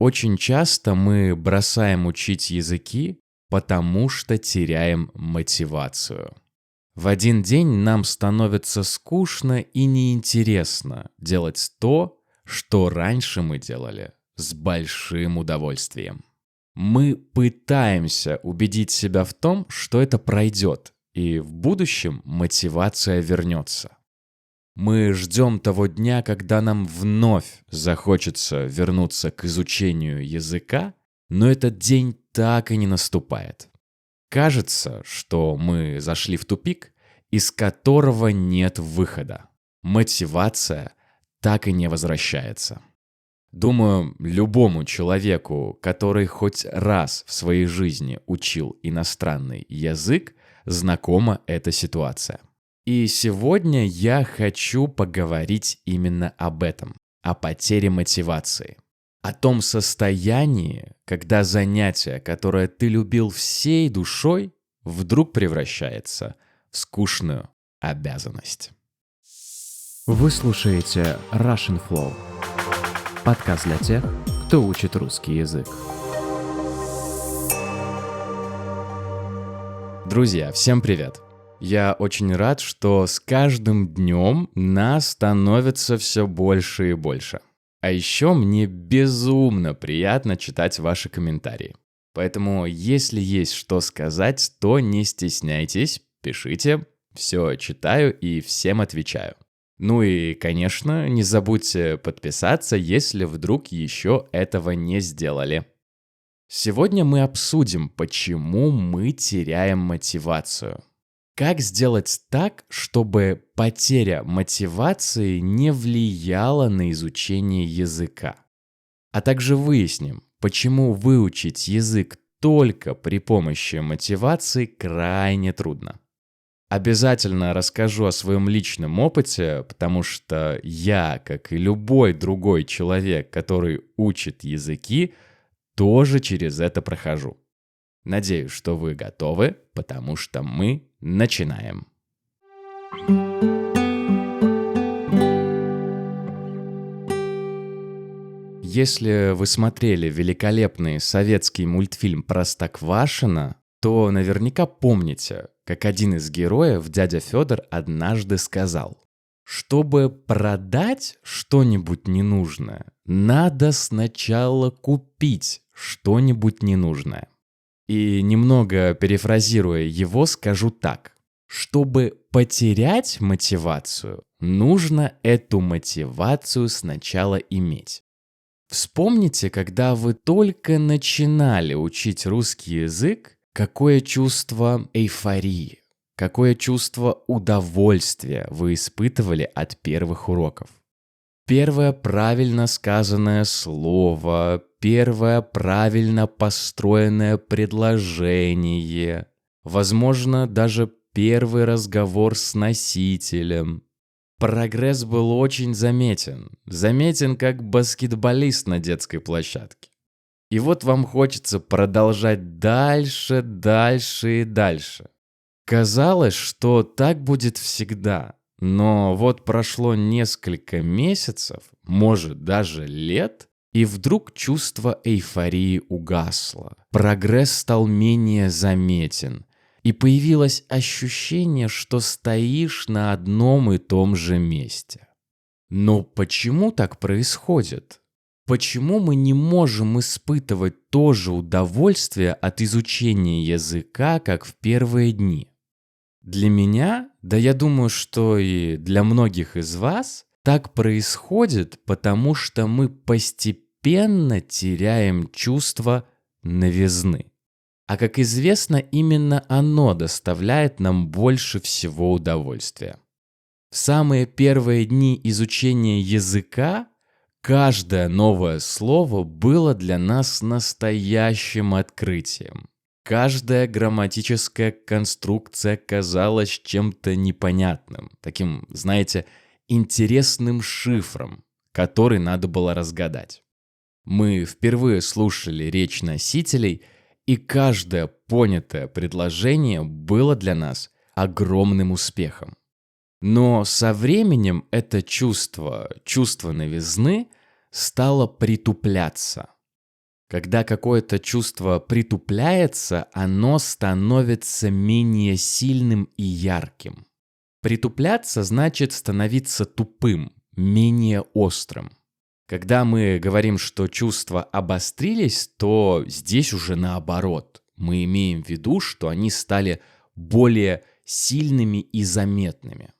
Очень часто мы бросаем учить языки, потому что теряем мотивацию. В один день нам становится скучно и неинтересно делать то, что раньше мы делали с большим удовольствием. Мы пытаемся убедить себя в том, что это пройдет, и в будущем мотивация вернется. Мы ждем того дня, когда нам вновь захочется вернуться к изучению языка, но этот день так и не наступает. Кажется, что мы зашли в тупик, из которого нет выхода. Мотивация так и не возвращается. Думаю, любому человеку, который хоть раз в своей жизни учил иностранный язык, знакома эта ситуация. И сегодня я хочу поговорить именно об этом, о потере мотивации. О том состоянии, когда занятие, которое ты любил всей душой, вдруг превращается в скучную обязанность. Вы слушаете Russian Flow, подкаст для тех, кто учит русский язык. Друзья, всем привет! Я очень рад, что с каждым днем нас становится все больше и больше. А еще мне безумно приятно читать ваши комментарии. Поэтому, если есть что сказать, то не стесняйтесь, пишите, все читаю и всем отвечаю. Ну и, конечно, не забудьте подписаться, если вдруг еще этого не сделали. Сегодня мы обсудим, почему мы теряем мотивацию. Как сделать так, чтобы потеря мотивации не влияла на изучение языка? А также выясним, почему выучить язык только при помощи мотивации крайне трудно. Обязательно расскажу о своем личном опыте, потому что я, как и любой другой человек, который учит языки, тоже через это прохожу. Надеюсь, что вы готовы, потому что мы начинаем. Если вы смотрели великолепный советский мультфильм «Простоквашино», то наверняка помните, как один из героев, дядя Федор, однажды сказал: «Чтобы продать что-нибудь ненужное, надо сначала купить что-нибудь ненужное». И немного перефразируя его, скажу так. Чтобы потерять мотивацию, нужно эту мотивацию сначала иметь. Вспомните, когда вы только начинали учить русский язык, какое чувство эйфории, какое чувство удовольствия вы испытывали от первых уроков. Первое правильно сказанное слово, первое правильно построенное предложение, возможно, даже первый разговор с носителем. Прогресс был очень заметен как баскетболист на детской площадке. И вот вам хочется продолжать дальше и дальше. Казалось, что так будет всегда. Но вот прошло несколько месяцев, может даже лет, и вдруг чувство эйфории угасло. Прогресс стал менее заметен, и появилось ощущение, что стоишь на одном и том же месте. Но почему так происходит? Почему мы не можем испытывать то же удовольствие от изучения языка, как в первые дни? Для меня, да я думаю, что и для многих из вас, так происходит, потому что мы постепенно теряем чувство новизны. А как известно, именно оно доставляет нам больше всего удовольствия. В самые первые дни изучения языка каждое новое слово было для нас настоящим открытием. Каждая грамматическая конструкция казалась чем-то непонятным, таким, знаете, интересным шифром, который надо было разгадать. Мы впервые слушали речь носителей, и каждое понятое предложение было для нас огромным успехом. Но со временем это чувство новизны стало притупляться. Когда какое-то чувство притупляется, оно становится менее сильным и ярким. Притупляться значит становиться тупым, менее острым. Когда мы говорим, что чувства обострились, то здесь уже наоборот. Мы имеем в виду, что они стали более сильными и заметными.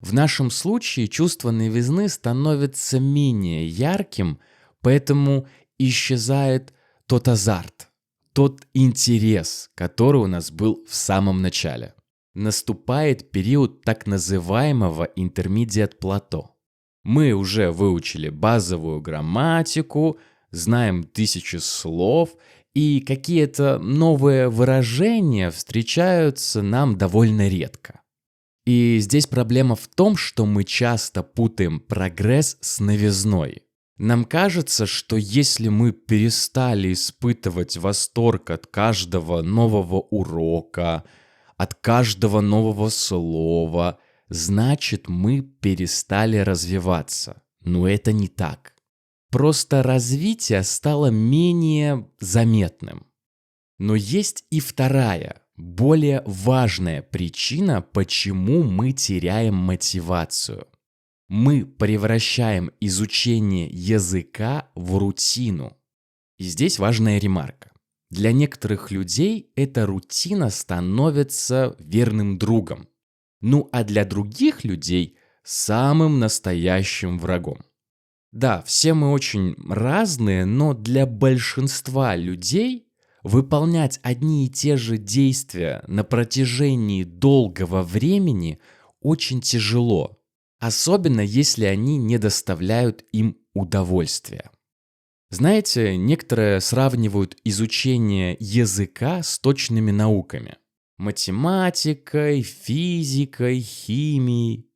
В нашем случае чувство новизны становится менее ярким, поэтому исчезает тот азарт, тот интерес, который у нас был в самом начале. Наступает период так называемого intermediate plateau. Мы уже выучили базовую грамматику, знаем 1000 слов, и какие-то новые выражения встречаются нам довольно редко. И здесь проблема в том, что мы часто путаем прогресс с новизной. Нам кажется, что если мы перестали испытывать восторг от каждого нового урока, от каждого нового слова, значит, мы перестали развиваться. Но это не так. Просто развитие стало менее заметным. Но есть и вторая, более важная причина, почему мы теряем мотивацию. Мы превращаем изучение языка в рутину. И здесь важная ремарка. Для некоторых людей эта рутина становится верным другом. Ну а для других людей самым настоящим врагом. Да, все мы очень разные, но для большинства людей выполнять одни и те же действия на протяжении долгого времени очень тяжело, особенно если они не доставляют им удовольствия. Знаете, некоторые сравнивают изучение языка с точными науками. Математикой, физикой, химией.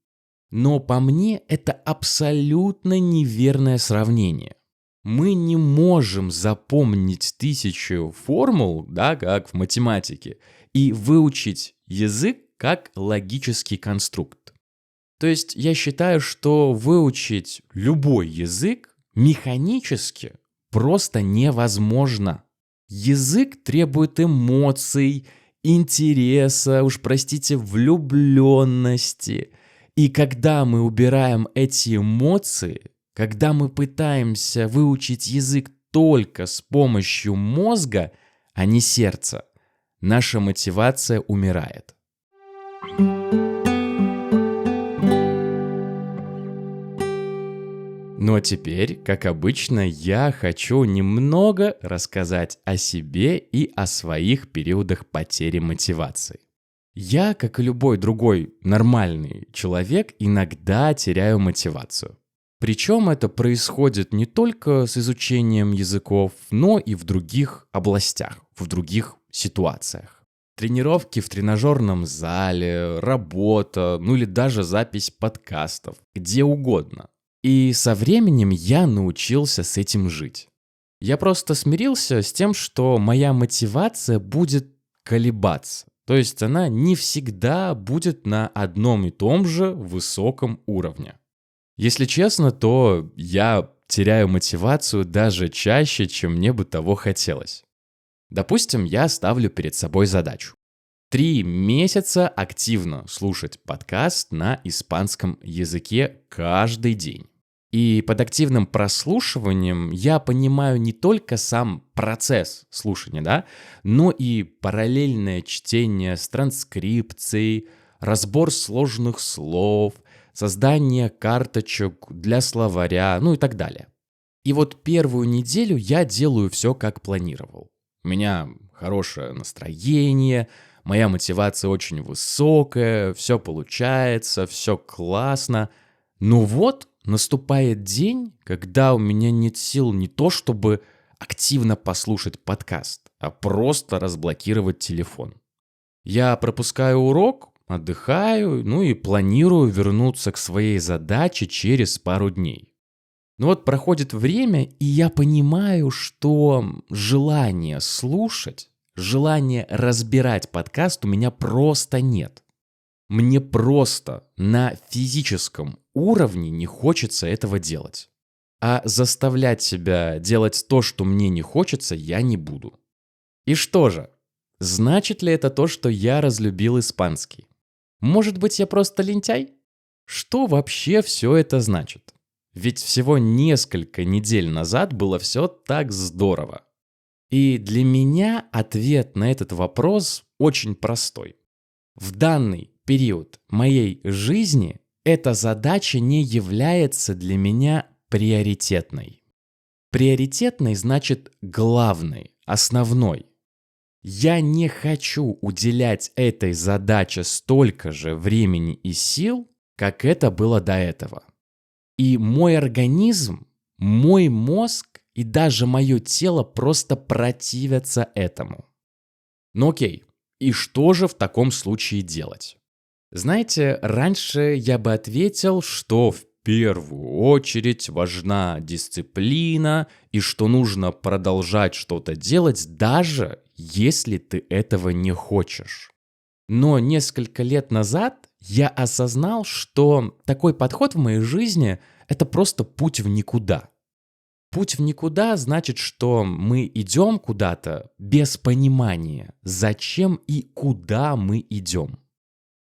Но по мне это абсолютно неверное сравнение. Мы не можем запомнить 1000 формул, да, как в математике, и выучить язык как логический конструкт. То есть я считаю, что выучить любой язык механически просто невозможно. Язык требует эмоций, интереса, уж простите, влюбленности. И когда мы убираем эти эмоции, когда мы пытаемся выучить язык только с помощью мозга, а не сердца, наша мотивация умирает. Ну а теперь, как обычно, я хочу немного рассказать о себе и о своих периодах потери мотивации. Я, как и любой другой нормальный человек, иногда теряю мотивацию. Причем это происходит не только с изучением языков, но и в других областях, в других ситуациях. Тренировки в тренажерном зале, работа, ну или даже запись подкастов, где угодно. И со временем я научился с этим жить. Я просто смирился с тем, что моя мотивация будет колебаться. То есть она не всегда будет на одном и том же высоком уровне. Если честно, то я теряю мотивацию даже чаще, чем мне бы того хотелось. Допустим, я ставлю перед собой задачу. 3 месяца активно слушать подкаст на испанском языке каждый день. И под активным прослушиванием я понимаю не только сам процесс слушания, да, но и параллельное чтение с транскрипцией, разбор сложных слов, создание карточек для словаря, ну и так далее. И вот первую неделю я делаю все, как планировал. У меня хорошее настроение, моя мотивация очень высокая, все получается, все классно. Но вот наступает день, когда у меня нет сил не то, чтобы активно послушать подкаст, а просто разблокировать телефон. Я пропускаю урок, отдыхаю, ну и планирую вернуться к своей задаче через пару дней. Но вот проходит время, и я понимаю, что желания слушать, желания разбирать подкаст у меня просто нет. Мне просто на физическом уровне не хочется этого делать. А заставлять себя делать то, что мне не хочется, я не буду. И что же? Значит ли это то, что я разлюбил испанский? Может быть, я просто лентяй? Что вообще все это значит? Ведь всего несколько недель назад было все так здорово. И для меня ответ на этот вопрос очень простой. В данный период моей жизни эта задача не является для меня приоритетной. Приоритетной значит главной, основной. Я не хочу уделять этой задаче столько же времени и сил, как это было до этого. И мой организм, мой мозг и даже мое тело просто противятся этому. Ну окей, и что же в таком случае делать? Знаете, раньше я бы ответил, что в первую очередь важна дисциплина и что нужно продолжать что-то делать, даже если ты этого не хочешь. Но несколько лет назад я осознал, что такой подход в моей жизни – это просто путь в никуда. Путь в никуда значит, что мы идем куда-то без понимания, зачем и куда мы идем.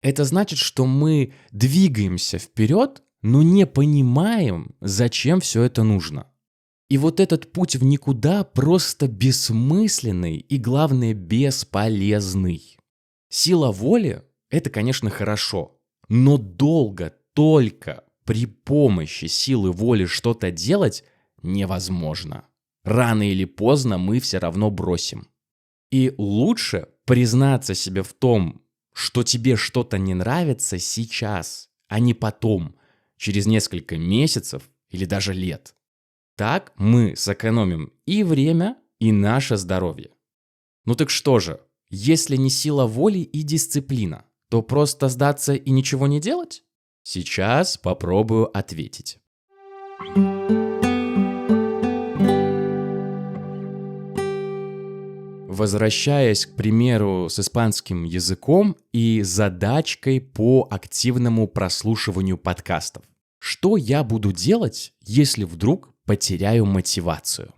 Это значит, что мы двигаемся вперед, но не понимаем, зачем все это нужно. И вот этот путь в никуда просто бессмысленный и, главное, бесполезный. Сила воли – это, конечно, хорошо, но долго только при помощи силы воли что-то делать невозможно. Рано или поздно мы все равно бросим. И лучше признаться себе в том, что тебе что-то не нравится сейчас, а не потом, через несколько месяцев или даже лет. Так мы сэкономим и время, и наше здоровье. Ну так что же, если не сила воли и дисциплина, то просто сдаться и ничего не делать? Сейчас попробую ответить. Возвращаясь, к примеру, с испанским языком и задачкой по активному прослушиванию подкастов. Что я буду делать, если вдруг потеряю мотивацию?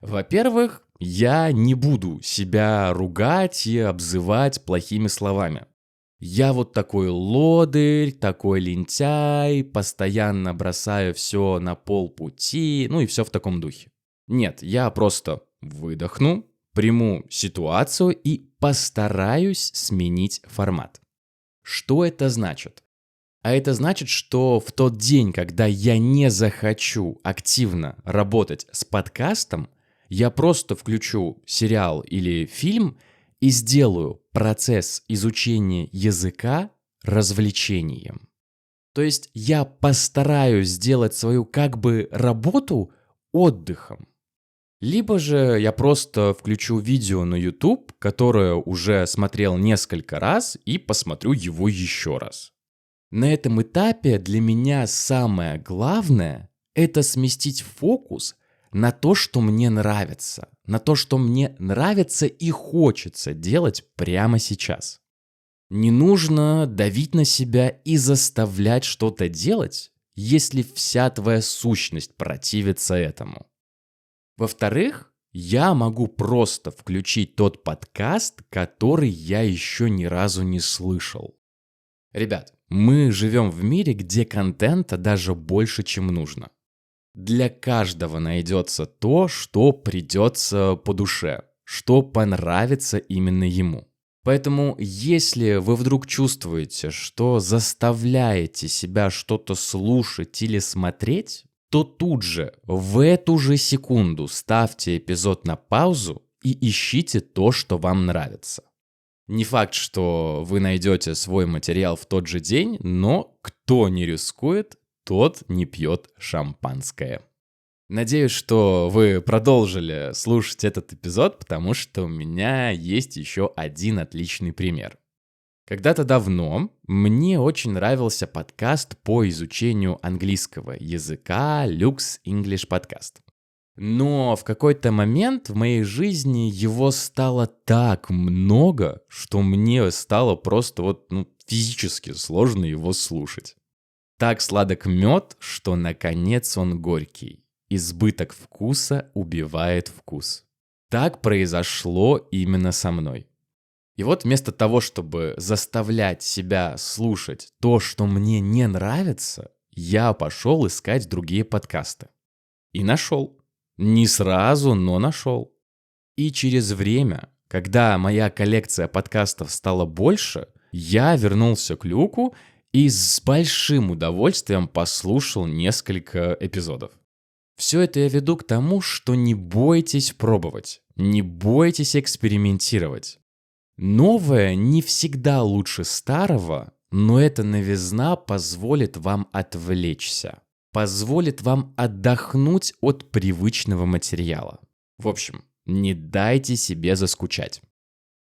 Во-первых, я не буду себя ругать и обзывать плохими словами. Я вот такой лодырь, такой лентяй, постоянно бросаю все на полпути, ну и все в таком духе. Нет, я просто выдохну, приму ситуацию и постараюсь сменить формат. Что это значит? А это значит, что в тот день, когда я не захочу активно работать с подкастом, я просто включу сериал или фильм и сделаю процесс изучения языка развлечением. То есть я постараюсь сделать свою как бы работу отдыхом. Либо же я просто включу видео на YouTube, которое уже смотрел несколько раз, и посмотрю его еще раз. На этом этапе для меня самое главное – это сместить фокус на то, что мне нравится, на то, что мне нравится и хочется делать прямо сейчас. Не нужно давить на себя и заставлять что-то делать, если вся твоя сущность противится этому. Во-вторых, я могу просто включить тот подкаст, который я еще ни разу не слышал. Ребят, мы живем в мире, где контента даже больше, чем нужно. Для каждого найдется то, что придется по душе, что понравится именно ему. Поэтому, если вы вдруг чувствуете, что заставляете себя что-то слушать или смотреть, то тут же, в эту же секунду ставьте эпизод на паузу и ищите то, что вам нравится. Не факт, что вы найдете свой материал в тот же день, но кто не рискует, тот не пьет шампанское. Надеюсь, что вы продолжили слушать этот эпизод, потому что у меня есть еще один отличный пример. Когда-то давно мне очень нравился подкаст по изучению английского языка Lux English Podcast. Но в какой-то момент в моей жизни его стало так много, что мне стало просто физически сложно его слушать. Так сладок мед, что наконец он горький. Избыток вкуса убивает вкус. Так произошло именно со мной. И вот вместо того, чтобы заставлять себя слушать то, что мне не нравится, я пошел искать другие подкасты. И нашел. Не сразу, но нашел. И через время, когда моя коллекция подкастов стала больше, я вернулся к Люку и с большим удовольствием послушал несколько эпизодов. Все это я веду к тому, что не бойтесь пробовать, не бойтесь экспериментировать. Новое не всегда лучше старого, но эта новизна позволит вам отвлечься, позволит вам отдохнуть от привычного материала. В общем, не дайте себе заскучать.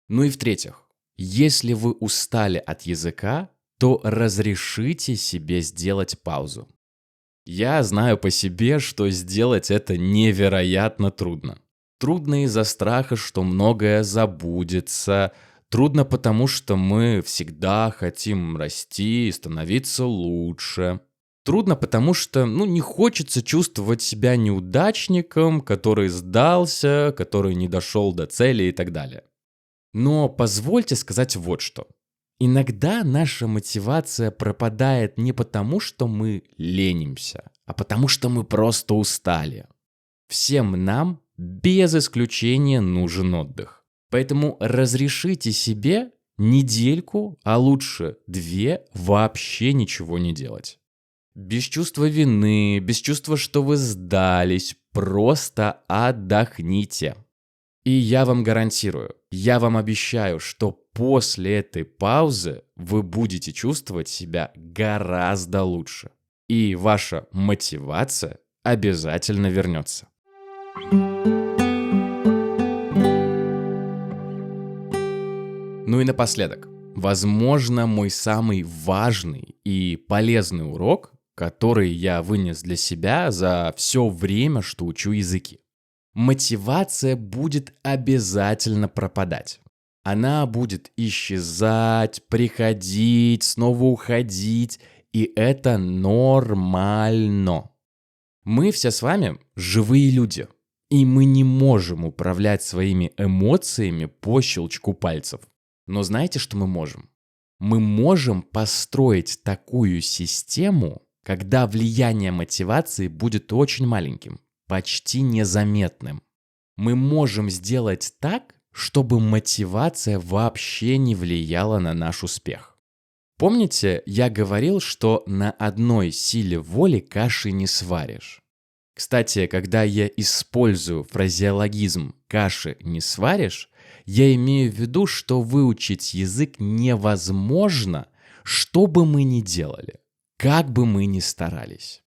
Ну и в-третьих, если вы устали от языка, то разрешите себе сделать паузу. Я знаю по себе, что сделать это невероятно трудно. Трудно из-за страха, что многое забудется. Трудно потому, что мы всегда хотим расти и становиться лучше. Трудно потому, что не хочется чувствовать себя неудачником, который сдался, который не дошел до цели и так далее. Но позвольте сказать вот что. Иногда наша мотивация пропадает не потому, что мы ленимся, а потому, что мы просто устали. Всем нам без исключения нужен отдых. Поэтому разрешите себе недельку, а лучше 2, вообще ничего не делать. Без чувства вины, без чувства, что вы сдались, просто отдохните. И я вам гарантирую, я вам обещаю, что после этой паузы вы будете чувствовать себя гораздо лучше. И ваша мотивация обязательно вернется. Ну и напоследок, возможно, мой самый важный и полезный урок, который я вынес для себя за все время, что учу языки. Мотивация будет обязательно пропадать. Она будет исчезать, приходить, снова уходить, и это нормально. Мы все с вами живые люди, и мы не можем управлять своими эмоциями по щелчку пальцев. Но знаете, что мы можем? Мы можем построить такую систему, когда влияние мотивации будет очень маленьким, почти незаметным. Мы можем сделать так, чтобы мотивация вообще не влияла на наш успех. Помните, я говорил, что на одной силе воли каши не сваришь? Кстати, когда я использую фразеологизм «каши не сваришь», я имею в виду, что выучить язык невозможно, что бы мы ни делали, как бы мы ни старались.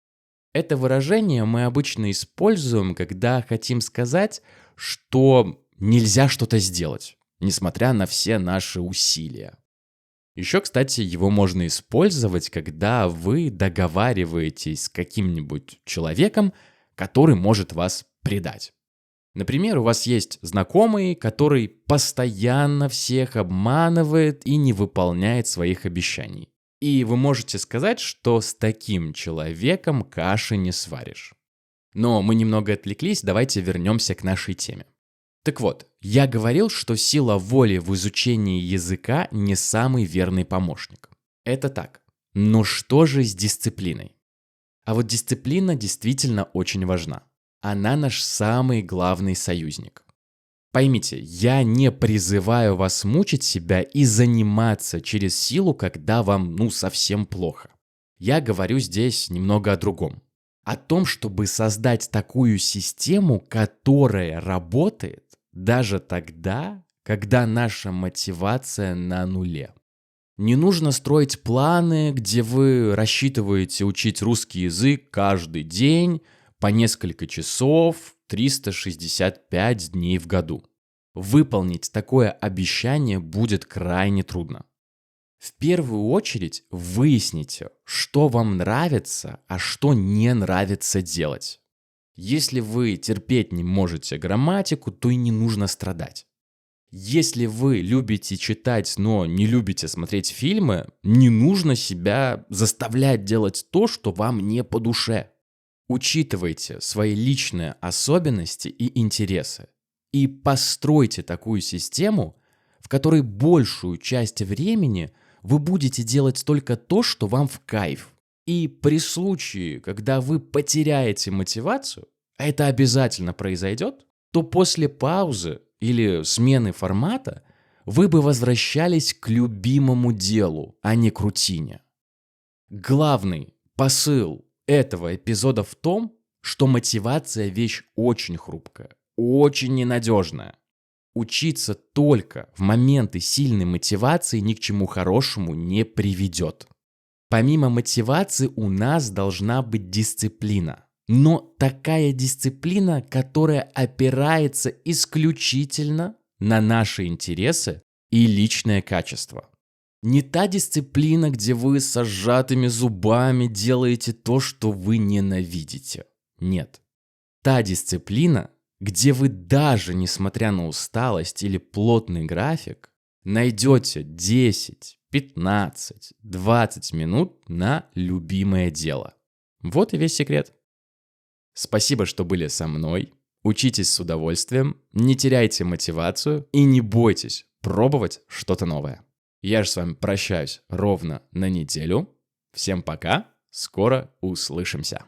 Это выражение мы обычно используем, когда хотим сказать, что нельзя что-то сделать, несмотря на все наши усилия. Еще, кстати, его можно использовать, когда вы договариваетесь с каким-нибудь человеком, который может вас предать. Например, у вас есть знакомый, который постоянно всех обманывает и не выполняет своих обещаний. И вы можете сказать, что с таким человеком каши не сваришь. Но мы немного отвлеклись, давайте вернемся к нашей теме. Так вот, я говорил, что сила воли в изучении языка не самый верный помощник. Это так. Но что же с дисциплиной? А вот дисциплина действительно очень важна. Она наш самый главный союзник. Поймите, я не призываю вас мучить себя и заниматься через силу, когда вам, совсем плохо. Я говорю здесь немного о другом. О том, чтобы создать такую систему, которая работает даже тогда, когда наша мотивация на нуле. Не нужно строить планы, где вы рассчитываете учить русский язык каждый день, по несколько часов, 365 дней в году. Выполнить такое обещание будет крайне трудно. В первую очередь выясните, что вам нравится, а что не нравится делать. Если вы терпеть не можете грамматику, то и не нужно страдать. Если вы любите читать, но не любите смотреть фильмы, не нужно себя заставлять делать то, что вам не по душе. Учитывайте свои личные особенности и интересы и постройте такую систему, в которой большую часть времени вы будете делать только то, что вам в кайф. И при случае, когда вы потеряете мотивацию, а это обязательно произойдет, то после паузы или смены формата вы бы возвращались к любимому делу, а не к рутине. Главный посыл этого эпизода в том, что мотивация – вещь очень хрупкая, очень ненадежная. Учиться только в моменты сильной мотивации ни к чему хорошему не приведет. Помимо мотивации у нас должна быть дисциплина. Но такая дисциплина, которая опирается исключительно на наши интересы и личное качество. Не та дисциплина, где вы с сжатыми зубами делаете то, что вы ненавидите. Нет. Та дисциплина, где вы даже несмотря на усталость или плотный график, найдете 10, 15, 20 минут на любимое дело. Вот и весь секрет. Спасибо, что были со мной. Учитесь с удовольствием, не теряйте мотивацию и не бойтесь пробовать что-то новое. Я же с вами прощаюсь ровно на неделю. Всем пока, скоро услышимся.